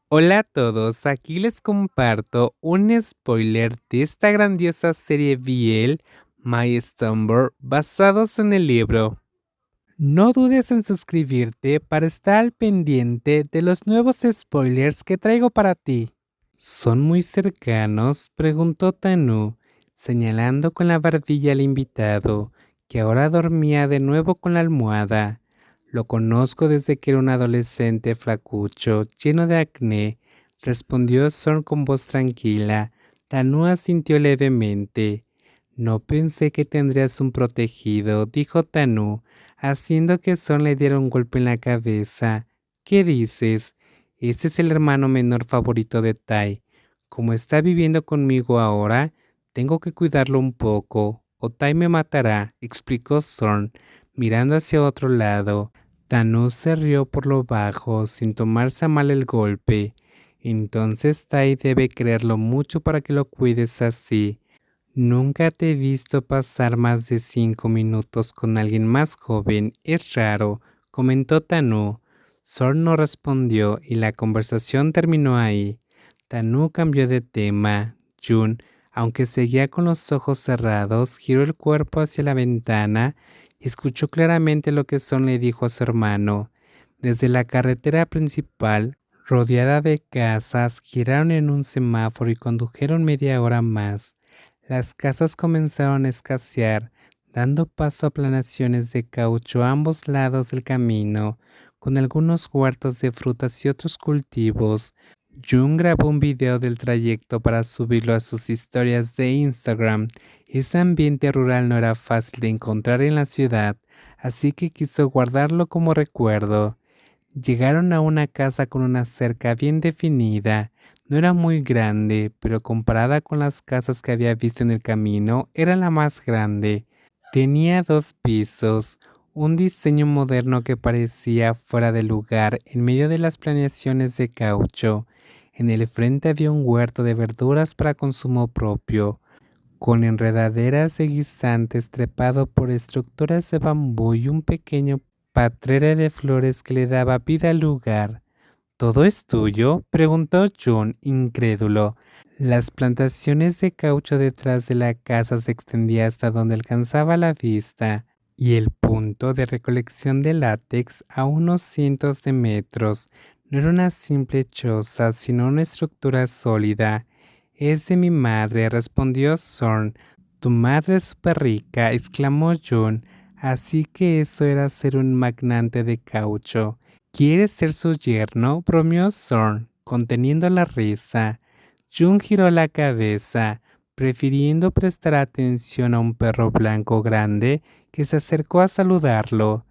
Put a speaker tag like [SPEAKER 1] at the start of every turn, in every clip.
[SPEAKER 1] Hola a todos, aquí les comparto un spoiler de esta grandiosa serie BL, My Slumber, basados en el libro. No dudes en suscribirte para estar al pendiente de los nuevos spoilers que traigo para ti. ¿Son muy cercanos?, preguntó Tanu, señalando con la barbilla al invitado, que ahora dormía de nuevo con la almohada. Lo conozco desde que era un adolescente flacucho, lleno de acné, respondió Sorn con voz tranquila. Tanu asintió levemente. No pensé que tendrías un protegido, dijo Tanu, haciendo que Sorn le diera un golpe en la cabeza. ¿Qué dices? Ese es el hermano menor favorito de Tai. Como está viviendo conmigo ahora, tengo que cuidarlo un poco, o Tai me matará, explicó Sorn, mirando hacia otro lado. Tanu se rió por lo bajo, sin tomarse a mal el golpe. Entonces Tai debe quererlo mucho para que lo cuides así. Nunca te he visto pasar más de 5 minutos con alguien más joven. Es raro, comentó Tanu. Sorn no respondió y la conversación terminó ahí. Tanu cambió de tema. Jun, aunque seguía con los ojos cerrados, giró el cuerpo hacia la ventana y escuchó claramente lo que Sorn le dijo a su hermano. Desde la carretera principal, rodeada de casas, giraron en un semáforo y condujeron media hora más. Las casas comenzaron a escasear, dando paso a planaciones de caucho a ambos lados del camino, con algunos huertos de frutas y otros cultivos. Jung grabó un video del trayecto para subirlo a sus historias de Instagram. Ese ambiente rural no era fácil de encontrar en la ciudad, así que quiso guardarlo como recuerdo. Llegaron a una casa con una cerca bien definida. No era muy grande, pero comparada con las casas que había visto en el camino, era la más grande. Tenía 2 pisos, un diseño moderno que parecía fuera de lugar en medio de las planeaciones de caucho. En el frente había un huerto de verduras para consumo propio, con enredaderas de guisantes trepado por estructuras de bambú y un pequeño patrera de flores que le daba vida al lugar. ¿Todo es tuyo?, preguntó John, incrédulo. Las plantaciones de caucho detrás de la casa se extendían hasta donde alcanzaba la vista, y el punto de recolección de látex a unos cientos de metros. No era una simple choza, sino una estructura sólida. Es de mi madre, respondió Sorn. Tu madre es súper rica, exclamó John. Así que eso era ser un magnate de caucho. ¿Quieres ser su yerno?, bromeó Sorn, conteniendo la risa. Jung giró la cabeza, prefiriendo prestar atención a un perro blanco grande que se acercó a saludarlo.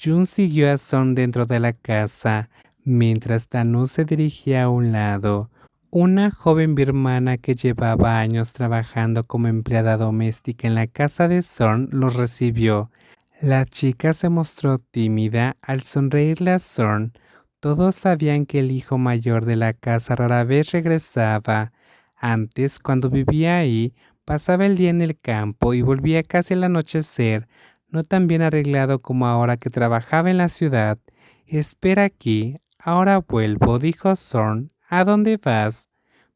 [SPEAKER 1] Jung siguió a Sorn dentro de la casa, mientras Tanu se dirigía a un lado. Una joven birmana que llevaba años trabajando como empleada doméstica en la casa de Sorn los recibió. La chica se mostró tímida al sonreírle a Sorn. Todos sabían que el hijo mayor de la casa rara vez regresaba. Antes, cuando vivía ahí, pasaba el día en el campo y volvía casi al anochecer, no tan bien arreglado como ahora que trabajaba en la ciudad. Espera aquí, ahora vuelvo, dijo Sorn. ¿A dónde vas?,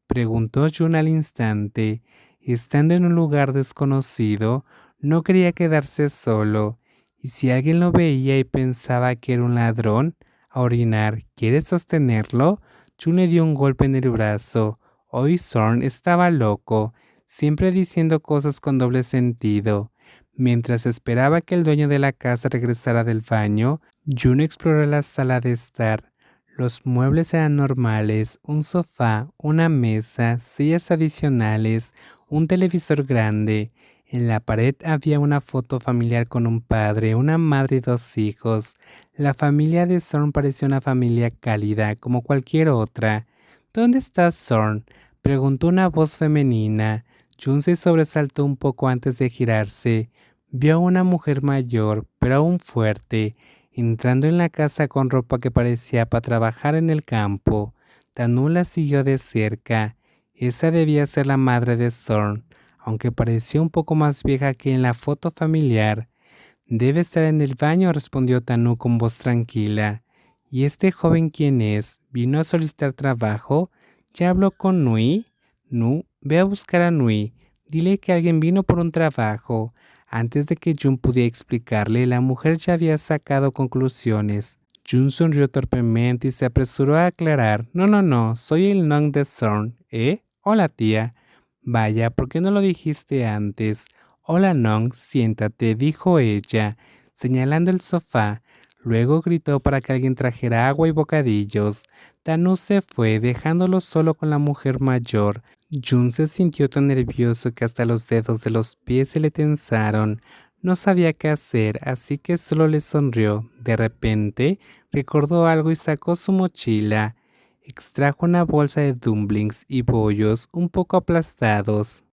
[SPEAKER 1] preguntó Jun al instante. Estando en un lugar desconocido, no quería quedarse solo. Y si alguien lo veía y pensaba que era un ladrón, a orinar, ¿quieres sostenerlo? Jun le dio un golpe en el brazo. Hoy Sorn estaba loco, siempre diciendo cosas con doble sentido. Mientras esperaba que el dueño de la casa regresara del baño, Jun exploró la sala de estar. Los muebles eran normales, un sofá, una mesa, sillas adicionales, un televisor grande. En la pared había una foto familiar con un padre, una madre y 2 hijos. La familia de Sorn parecía una familia cálida, como cualquier otra. ¿Dónde está Sorn?, preguntó una voz femenina. Jun se sobresaltó un poco antes de girarse. Vio a una mujer mayor, pero aún fuerte, entrando en la casa con ropa que parecía para trabajar en el campo. Tanu la siguió de cerca. Esa debía ser la madre de Sorn, aunque parecía un poco más vieja que en la foto familiar. Debe estar en el baño, respondió Tanu con voz tranquila. ¿Y este joven quién es? ¿Vino a solicitar trabajo? ¿Ya habló con Nui? Nu, ve a buscar a Nui. Dile que alguien vino por un trabajo. Antes de que Jun pudiera explicarle, la mujer ya había sacado conclusiones. Jun sonrió torpemente y se apresuró a aclarar. No, no, no, soy el Nong de Zorn. ¿Eh? Hola, tía. Vaya, ¿por qué no lo dijiste antes? Hola, Nong, siéntate, dijo ella, señalando el sofá. Luego gritó para que alguien trajera agua y bocadillos. Tanu se fue, dejándolo solo con la mujer mayor. Jun se sintió tan nervioso que hasta los dedos de los pies se le tensaron. No sabía qué hacer, así que solo le sonrió. De repente, recordó algo y sacó su mochila. Extrajo una bolsa de dumplings y bollos un poco aplastados.